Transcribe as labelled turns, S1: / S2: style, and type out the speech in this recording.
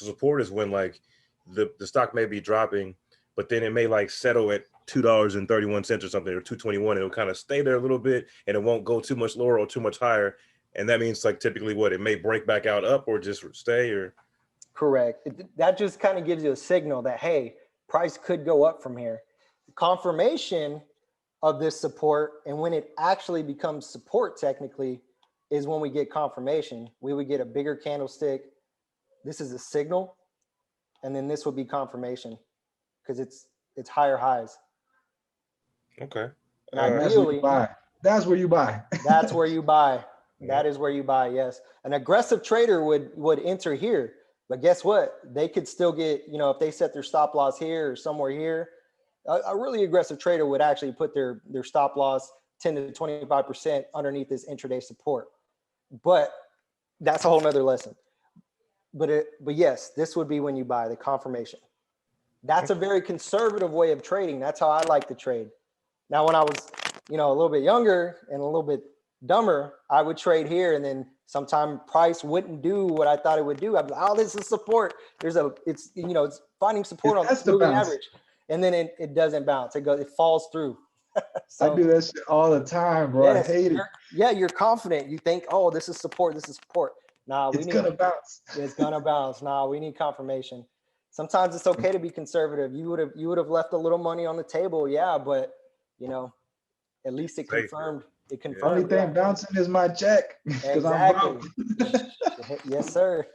S1: So support is when like the stock may be dropping, but then it may like settle at $2.31 or something, or 2.21. It'll kind of stay there a little bit, and it won't go too much lower or too much higher. And that means like typically what it may break back out up or just stay or.
S2: Correct. That just kind of gives you a signal that, hey, price could go up from here. Confirmation of this support, and when it actually becomes support technically, is when we get confirmation. We would get a bigger candlestick. This is a signal, and then this would be confirmation because it's higher highs.
S1: Okay.
S3: That's where you buy. That's where you buy.
S2: That's where you buy. That is where you buy. Yes. An aggressive trader would enter here, but guess what? They could still get, if they set their stop loss here or somewhere here, a really aggressive trader would actually put their stop loss 10 to 25% underneath this intraday support. But that's a whole nother lesson. But yes, this would be when you buy the confirmation. That's a very conservative way of trading. That's how I like to trade. Now, when I was, a little bit younger and a little bit dumber, I would trade here, and then sometime price wouldn't do what I thought it would do. I'd be like, oh, this is support. It's finding support on the moving average. And then it doesn't bounce. It falls through.
S3: So, I do that shit all the time, bro. Yes, I hate it.
S2: Yeah, you're confident. You think, oh, this is support. This is support. Nah,
S3: it's gonna bounce.
S2: It's gonna bounce. Nah, we need confirmation. Sometimes it's okay to be conservative. You would have left a little money on the table, yeah, but at least it confirmed. It confirmed.
S3: Only thing bouncing is my check.
S2: Exactly. Yes, sir.